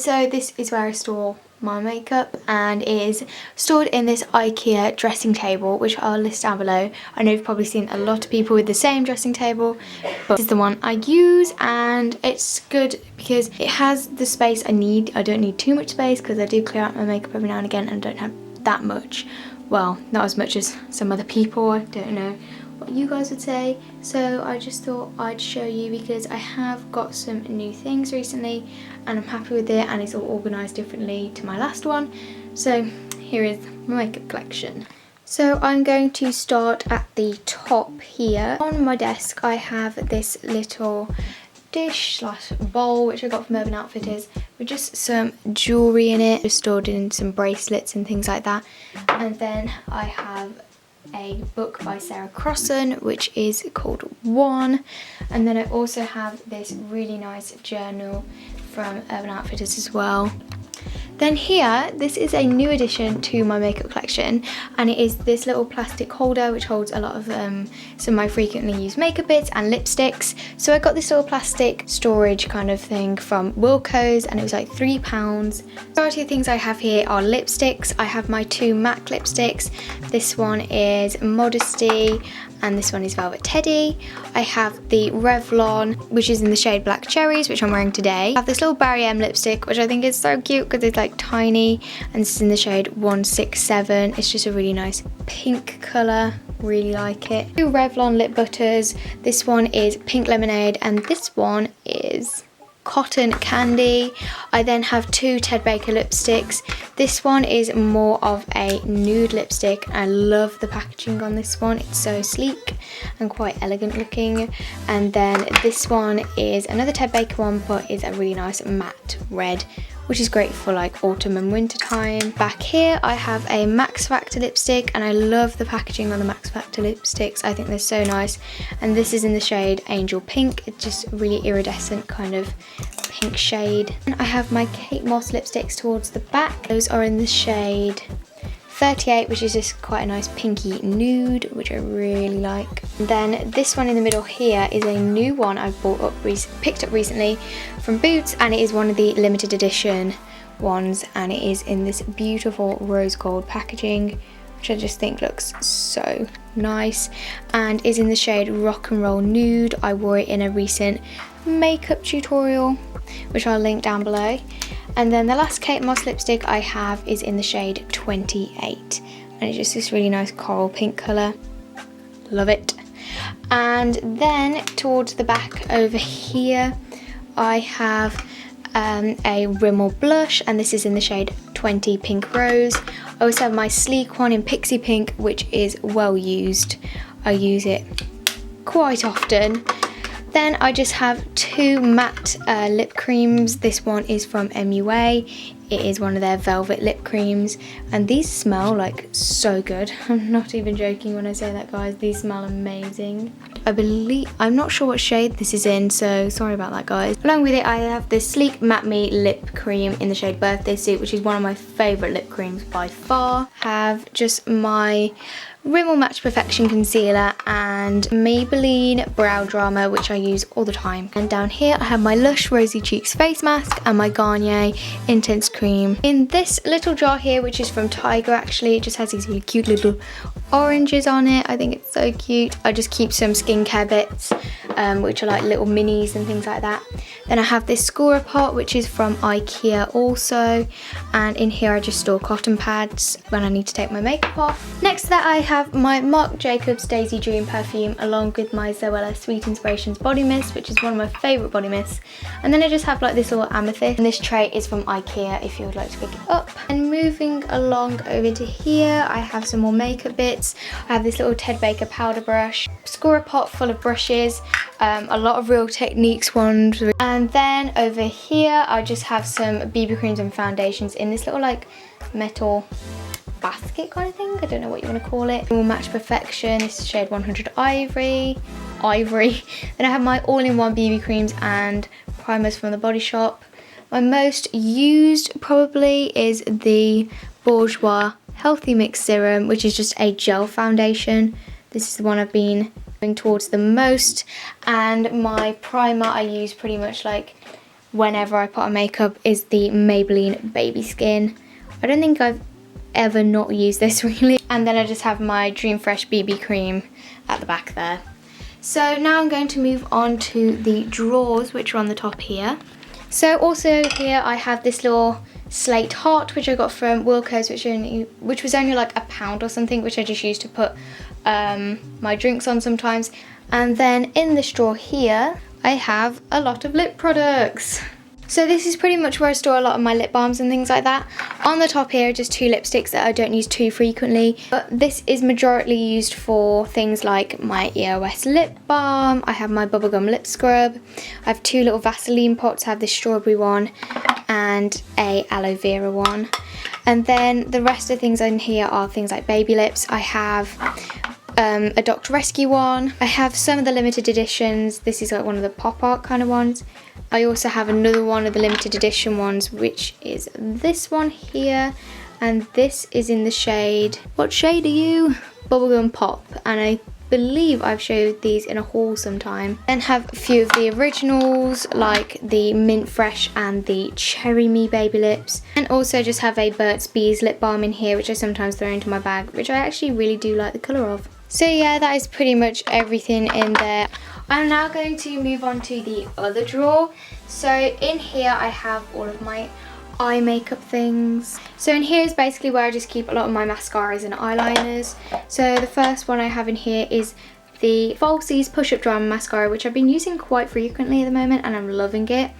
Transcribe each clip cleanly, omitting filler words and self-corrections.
so this is where I store my makeup, and it is stored in this IKEA dressing table, which I'll list down below. I know you've probably seen a lot of people with the same dressing table, but this is the one I use, and it's good because it has the space I need. I don't need too much space because I do clear out my makeup every now and again and don't have that much. Well, not as much as some other people. I don't know what you guys would say, so I just thought I'd show you because I have got some new things recently and I'm happy with it, and it's all organised differently to my last one. So here is my makeup collection. So I'm going to start at the top here. On my desk I have this little dish slash bowl which I got from Urban Outfitters with just some jewellery in it, just stored in some bracelets and things like that. And then I have a book by Sarah Crossan which is called One, and then I also have this really nice journal from Urban Outfitters as well. Then here, this is a new addition to my makeup collection, and it is this little plastic holder which holds a lot of some of my frequently used makeup bits and lipsticks. So I got this little plastic storage kind of thing from Wilko's, and it was like £3. The majority of things I have here are lipsticks. I have my two MAC lipsticks. This one is Modesty and this one is Velvet Teddy. I have the Revlon, which is in the shade Black Cherries, which I'm wearing today. I have this little Barry M lipstick, which I think is so cute because it's like tiny, and this is in the shade 167. It's just a really nice pink colour, really like it. Two Revlon lip butters. This one is Pink Lemonade and this one is Cotton Candy. I then have two Ted Baker lipsticks. This one is more of a nude lipstick. I love the packaging on this one. It's so sleek and quite elegant looking. And then this one is another Ted Baker one, but is a really nice matte red, which is great for like autumn and winter time. Back here I have a Max Factor lipstick, and I love the packaging on the Max Factor lipsticks. I think they're so nice, and this is in the shade Angel Pink. It's just a really iridescent kind of pink shade. And I have my Kate Moss lipsticks towards the back. Those are in the shade 38, which is just quite a nice pinky nude, which I really like. And then this one in the middle here is a new one I picked up recently from Boots, and it is one of the limited edition ones, and it is in this beautiful rose gold packaging, which I just think looks so nice, and is in the shade Rock and Roll Nude. I wore it in a recent makeup tutorial, which I'll link down below. And then the last Kate Moss lipstick I have is in the shade 28, and it's just this really nice coral pink colour. Love it. And then towards the back over here I have a Rimmel blush, and this is in the shade 20 Pink Rose. I also have my sleek one in Pixie Pink, which is well used. I use it quite often. Then I just have two matte lip creams. This one is from MUA. It is one of their velvet lip creams, and these smell like so good. I'm not even joking when I say that, guys. These smell amazing. I'm not sure what shade this is in, so sorry about that, guys. Along with it I have this Sleek Matte Me lip cream in the shade Birthday Suit, which is one of my favourite lip creams by far. Have just my Rimmel Match Perfection Concealer and Maybelline Brow Drama, which I use all the time. And down here I have my Lush Rosy Cheeks Face Mask and my Garnier Intense Cream in this little jar here, which is from Tiger actually. It just has these really cute little oranges on it. I think it's so cute. I just keep some skincare bits, which are like little minis and things like that. Then I have this Scorer pot, which is from IKEA also, and in here I just store cotton pads when I need to take my makeup off. Next to that I have my Marc Jacobs Daisy Dream perfume, along with my Zoella Sweet Inspirations body mist, which is one of my favourite body mists. And then I just have like this little amethyst, and this tray is from IKEA if you would like to pick it up. And moving along over to here I have some more makeup bits. I have this little Ted Baker powder brush, Scorer pot full of brushes, a lot of Real Techniques ones. And then over here I just have some BB creams and foundations in this little like metal basket kind of thing. I don't know what you want to call it. Rimmel Match Perfection, this is shade 100 Ivory. Then I have my all-in-one BB creams and primers from the Body Shop. My most used probably is the Bourjois Healthy Mix Serum, which is just a gel foundation. This is the one I've been going towards the most. And my primer I use pretty much like whenever I put on makeup is the Maybelline Baby Skin. I don't think I've ever not used this really. And then I just have my Dream Fresh BB cream at the back there. So now I'm going to move on to the drawers, which are on the top here. So also here I have this little slate heart, which I got from Wilko's, which was only like £1 or something, which I just used to put my drinks on sometimes. And then in this drawer here, I have a lot of lip products. So this is pretty much where I store a lot of my lip balms and things like that. On the top here are just 2 lipsticks that I don't use too frequently, but this is majorly used for things like my EOS lip balm. I have my bubblegum lip scrub. I have 2 little Vaseline pots. I have this strawberry one and a aloe vera one. And then the rest of the things in here are things like baby lips. I have a Dr. Rescue one. I have some of the limited editions. This is like one of the pop art kind of ones. I also have another one of the limited edition ones, which is this one here, and this is in the shade, what shade are you? Bubblegum Pop, and I believe I've showed these in a haul sometime. Then have a few of the originals like the Mint Fresh and the Cherry Me Baby Lips, and also just have a Burt's Bees lip balm in here, which I sometimes throw into my bag, which I actually really do like the colour of. So yeah, that is pretty much everything in there. I'm now going to move on to the other drawer. So in here I have all of my eye makeup things. So in here is basically where I just keep a lot of my mascaras and eyeliners. So the first one I have in here is the Falsies Push-Up Drama Mascara, which I've been using quite frequently at the moment and I'm loving it.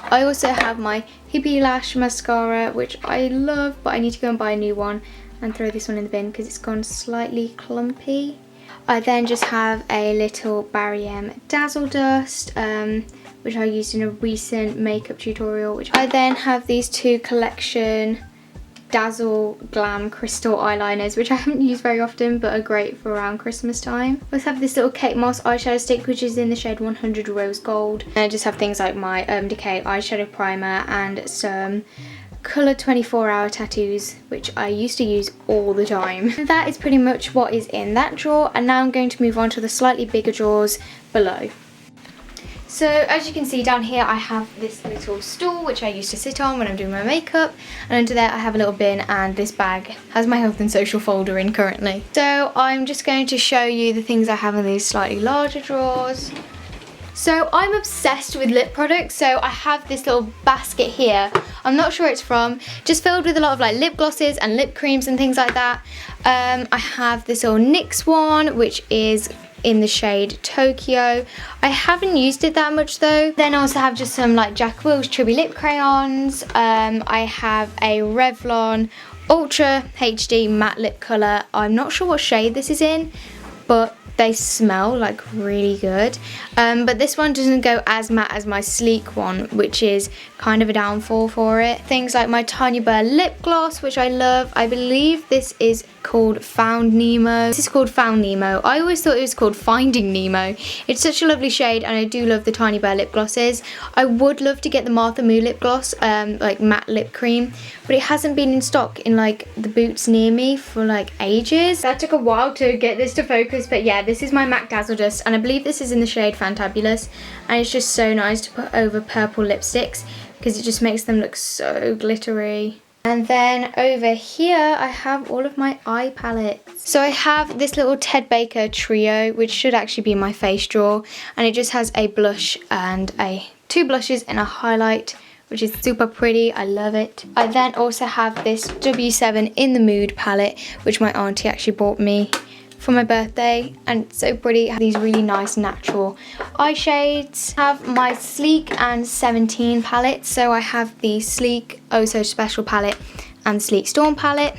I also have my Hippie Lash Mascara, which I love, but I need to go and buy a new one and throw this one in the bin because it's gone slightly clumpy. I then just have a little Barry M Dazzle Dust, which I used in a recent makeup tutorial. Which I then have these 2 Collection Dazzle Glam Crystal eyeliners, which I haven't used very often but are great for around Christmas time. I also have this little Kate Moss eyeshadow stick, which is in the shade 100 Rose Gold. And I just have things like my Urban Decay eyeshadow primer and some Colour 24 Hour tattoos, which I used to use all the time. That is pretty much what is in that drawer, and now I'm going to move on to the slightly bigger drawers below. So as you can see down here I have this little stool which I used to sit on when I'm doing my makeup, and under there I have a little bin, and this bag has my health and social folder in currently. So I'm just going to show you the things I have in these slightly larger drawers. So I'm obsessed with lip products, so I have this little basket here. I'm not sure it's from, just filled with a lot of like lip glosses and lip creams and things like that. I have this little NYX one, which is in the shade Tokyo. I haven't used it that much though. Then I also have just some like Jack Wills Chubby Lip Crayons. I have a Revlon Ultra HD Matte Lip Colour. I'm not sure what shade this is in, but they smell like really good. But this one doesn't go as matte as my sleek one, which is kind of a downfall for it. Things like my Tanya Burr lip gloss, which I love. I believe this is called Found Nemo. This is called Found Nemo. I always thought it was called Finding Nemo. It's such a lovely shade, and I do love the Tanya Burr lip glosses. I would love to get the Martha Moo lip gloss, like matte lip cream, but it hasn't been in stock in like the Boots near me for like ages. That took a while to get this to focus, but yeah, this is my MAC Dazzle Dust, and I believe this is in the shade Fantabulous, and it's just so nice to put over purple lipsticks because it just makes them look so glittery. And then over here I have all of my eye palettes. So I have this little Ted Baker trio, which should actually be my face drawer, and it just has a blush and 2 blushes and a highlight, which is super pretty. I love it. I then also have this W7 In The Mood palette, which my auntie actually bought me for my birthday, and it's so pretty. I have these really nice natural eye shades. I have my Sleek and 17 palettes. So I have the Sleek Oh So Special palette and the Sleek Storm palette,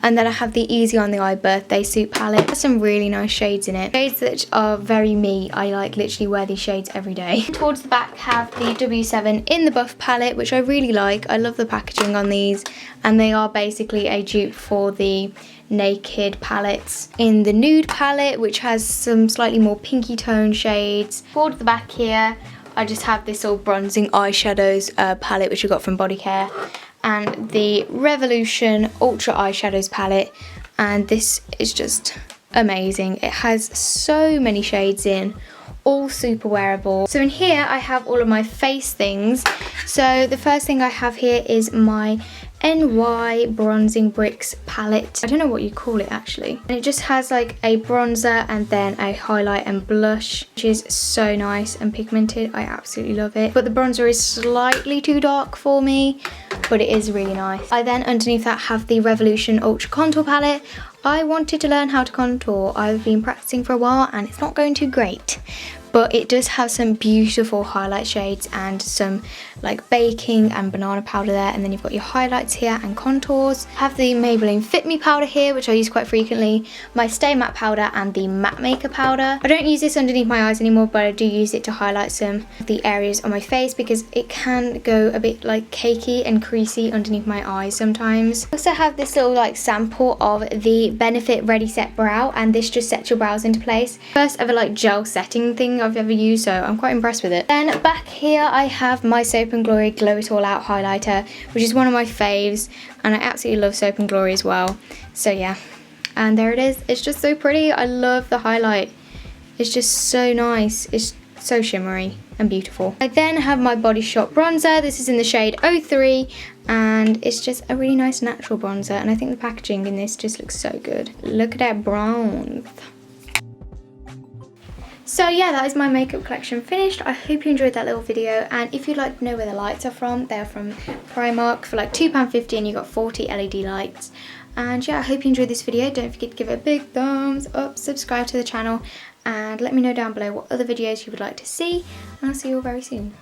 and then I have the Easy on the Eye birthday suit palette. There's some really nice shades in it, shades that are very me. I like literally wear these shades every day. Towards the back have the W7 In The Buff palette, which I really like. I love the packaging on these, and they are basically a dupe for the Naked palettes. In the Nude palette, which has some slightly more pinky tone shades. Towards the back here I just have this all bronzing eyeshadows palette, which I got from Body Care, and the Revolution Ultra Eyeshadows palette, and this is just amazing. It has so many shades in, all super wearable. So in here I have all of my face things. So the first thing I have here is my NY Bronzing Bricks palette. I don't know what you call it actually. And it just has like a bronzer and then a highlight and blush, which is so nice and pigmented. I absolutely love it. But the bronzer is slightly too dark for me, but it is really nice. I then underneath that have the Revolution Ultra Contour palette. I wanted to learn how to contour. I've been practicing for a while and it's not going too great. But it does have some beautiful highlight shades and some like baking and banana powder there, and then you've got your highlights here and contours. I have the Maybelline Fit Me powder here, which I use quite frequently, my Stay Matte powder and the Matte Maker powder. I don't use this underneath my eyes anymore, but I do use it to highlight some of the areas on my face because it can go a bit like cakey and creasy underneath my eyes sometimes. I also have this little like sample of the Benefit Ready Set Brow, and this just sets your brows into place. First ever like gel setting thing I've ever used, so I'm quite impressed with it. Then back here I have my Soap & Glory Glow It All Out highlighter, which is one of my faves, and I absolutely love Soap & Glory as well. So yeah, and there it is. It's just so pretty. I love the highlight. It's just so nice. It's so shimmery and beautiful. I then have my Body Shop bronzer. This is in the shade 03, and it's just a really nice natural bronzer, and I think the packaging in this just looks so good. Look at that bronze. So yeah, that is my makeup collection finished. I hope you enjoyed that little video, and if you'd like to know where the lights are from, they're from Primark for like £2.50 and you got 40 LED lights. And yeah, I hope you enjoyed this video. Don't forget to give it a big thumbs up, subscribe to the channel, and let me know down below what other videos you would like to see, and I'll see you all very soon.